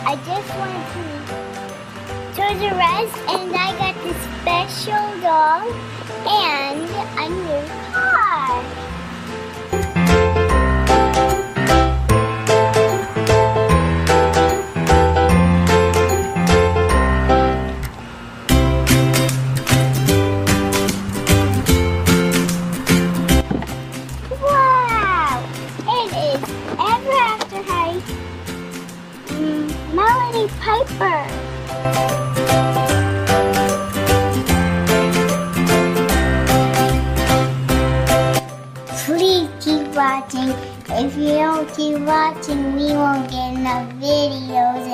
I just went to Toys R Us and I got this special doll and a new car. Wow! It is Ever After High Melody Piper. Please keep watching. If you don't keep watching, we won't get enough videos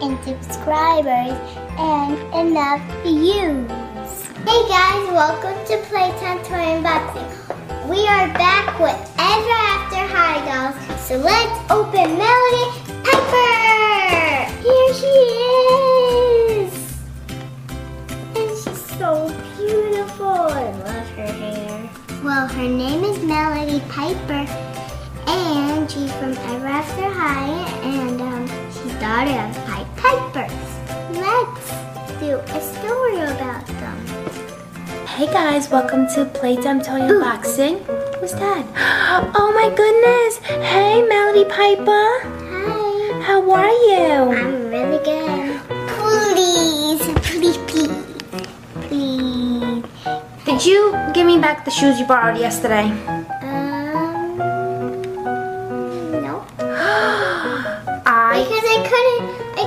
and subscribers and enough views. Hey guys, welcome to Playtime Toy Unboxing. We are back with Ever After High dolls. So let's open Melody Piper. Here she is. And she's so beautiful. I love her hair. Well, her name is Melody Piper. And she's from Ever After High. And she's daughter of Pipers. Let's do a story about them. Hey guys, welcome to Playtime Toy Unboxing. Who's that? Oh my goodness! Hey Melody Piper! Hi. How are you? I'm really good. Please. Did you give me back the shoes you borrowed yesterday? No. Because I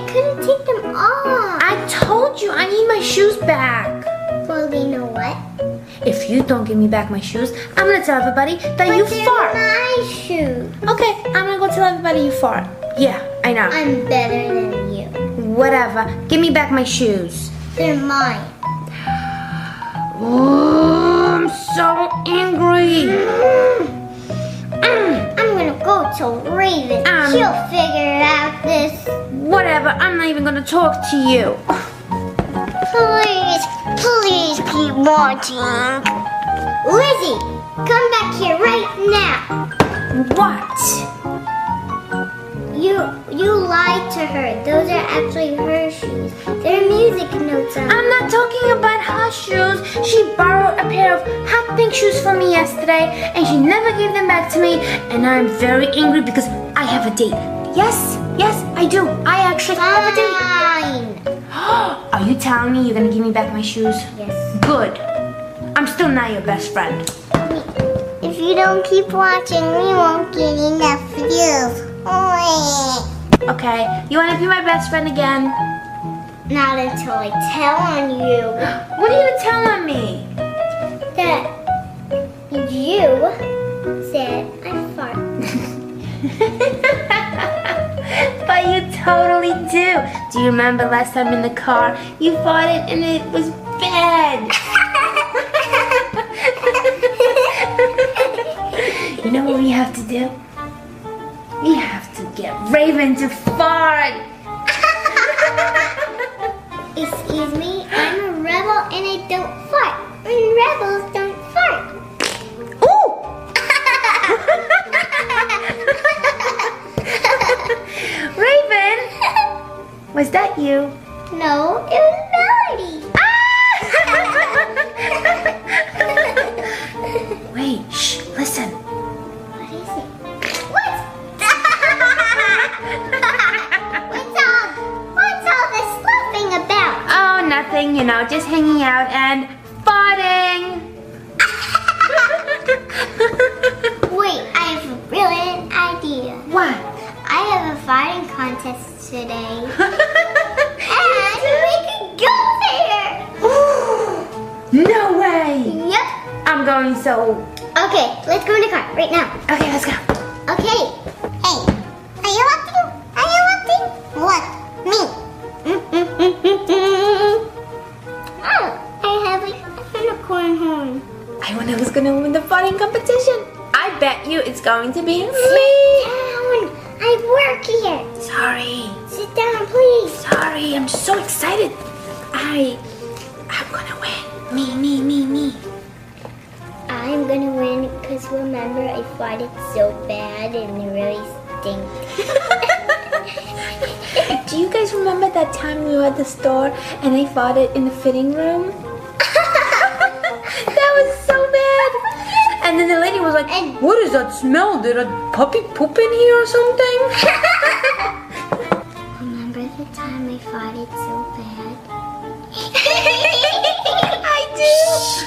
couldn't take them off. I told you I need my shoes back. Well, you know what? If you don't give me back my shoes, I'm gonna tell everybody that you fart. My shoes. Okay, I'm gonna go tell everybody you fart. Yeah, I know. I'm better than you. Whatever. Give me back my shoes. They're mine. Oh, I'm so angry. I'm gonna go to Raven. She'll figure out this. Whatever. I'm not even gonna talk to you. Please keep watching. Lizzie, come back here right now. What? You lied to her. Those are actually her shoes. They're music notes on them. I'm not talking about her shoes. She borrowed a pair of hot pink shoes from me yesterday and she never gave them back to me, and I'm very angry because I have a date. Yes, I do. I actually have a date. Are you telling me you're gonna give me back my shoes? Yes. Good. I'm still not your best friend. If you don't keep watching, we won't get enough views. Okay, you wanna be my best friend again? Not until I tell on you. What are you gonna tell on me? That you said I fart. But you totally do. Do you remember last time in the car you farted and it was bad? You know what we have to do? We have to get Raven to fart. Excuse me, I'm a rebel and I don't fart. And rebels don't fart. Ooh! Raven, was that you? No, it was Melody. Wait, shh, listen. What is it? What's all this laughing about? Oh, nothing, you know, just hanging out and farting. Wait, I have a brilliant idea. What? I have a farting contest today. And we can go there. No way. Yep. I'm going so. Okay, let's go in the car right now. Okay, let's go. Okay. Hey, are you watching? Are you watching? What? Me? Oh. I wonder who's gonna win the farting competition. I bet you it's going to be me. Sit down. I work here. Sorry. Sit down, please. Sorry, I'm just so excited. I'm gonna win. Me. I'm gonna win because remember I farted so bad and it really stinks. Do you guys remember that time we were at the store and I farted in the fitting room? That was so bad. And then the lady was like, what is that smell? Did a puppy poop in here or something? Remember the time I farted so bad? I do.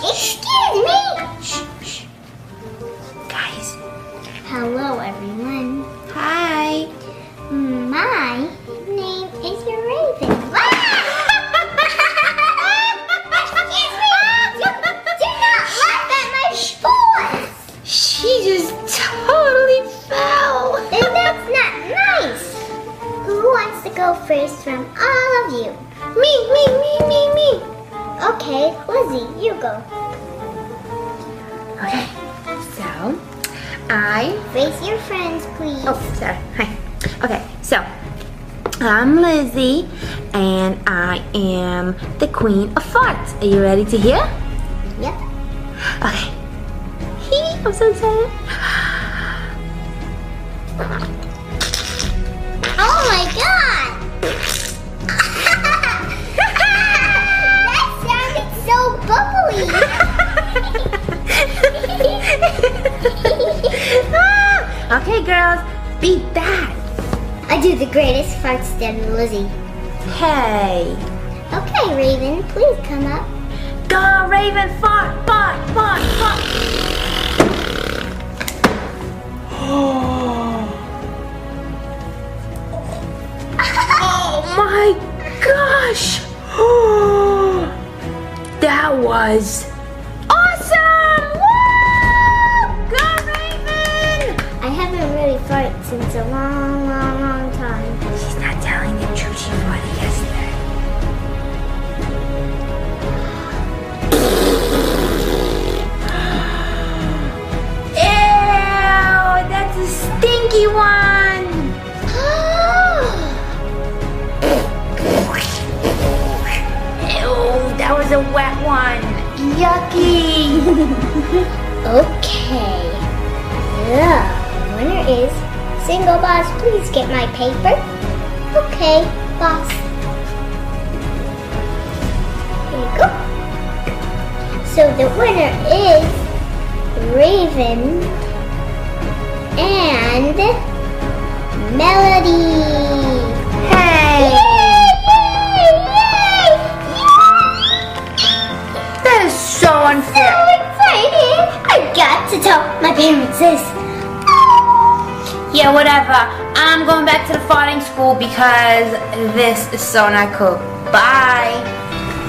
Excuse me. Shh. Guys. Hello, everyone. Hi. My name is Raven. Excuse me. Do not laugh at my voice. She just totally fell. And that's not nice. Who wants to go first from all of you? Me. Okay, Lizzie, you go. Okay. So, Face your friends, please. Oh, sorry. Hi. Okay, so I'm Lizzie, and I am the queen of farts. Are you ready to hear? Yep. Okay. I'm so excited. Oh my god! That sounded so bubbly. Okay, girls, beat that. I do the greatest farts than Lizzie. Hey. Okay, Raven, please come up. Go, Raven, fart. Oh my gosh. That was awesome. Woo! Go, Raven. I haven't really farted since a long time. She's not telling the truth. She farted yesterday. Ew, that's a stinky one. Ew, that was a wet one. Yucky. Okay. The winner is Single Boss. Please get my paper. Okay, boss. Here you go. So the winner is Raven and Melody. Hey. Yay! That is so unfair. So exciting! I got to tell my parents this. Yeah, whatever. I'm going back to the farting school because this is so not cool. Bye.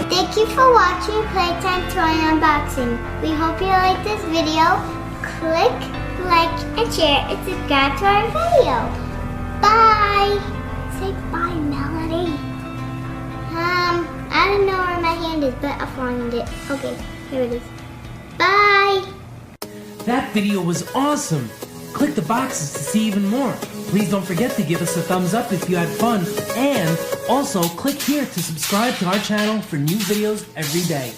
Thank you for watching Playtime Toy Unboxing. We hope you like this video. Click like and share and subscribe to our video. Bye. Say bye, Melody. I don't know where my hand is, but I'll find it. Okay, here it is. Bye. That video was awesome. Click the boxes to see even more. Please don't forget to give us a thumbs up if you had fun. And also click here to subscribe to our channel for new videos every day.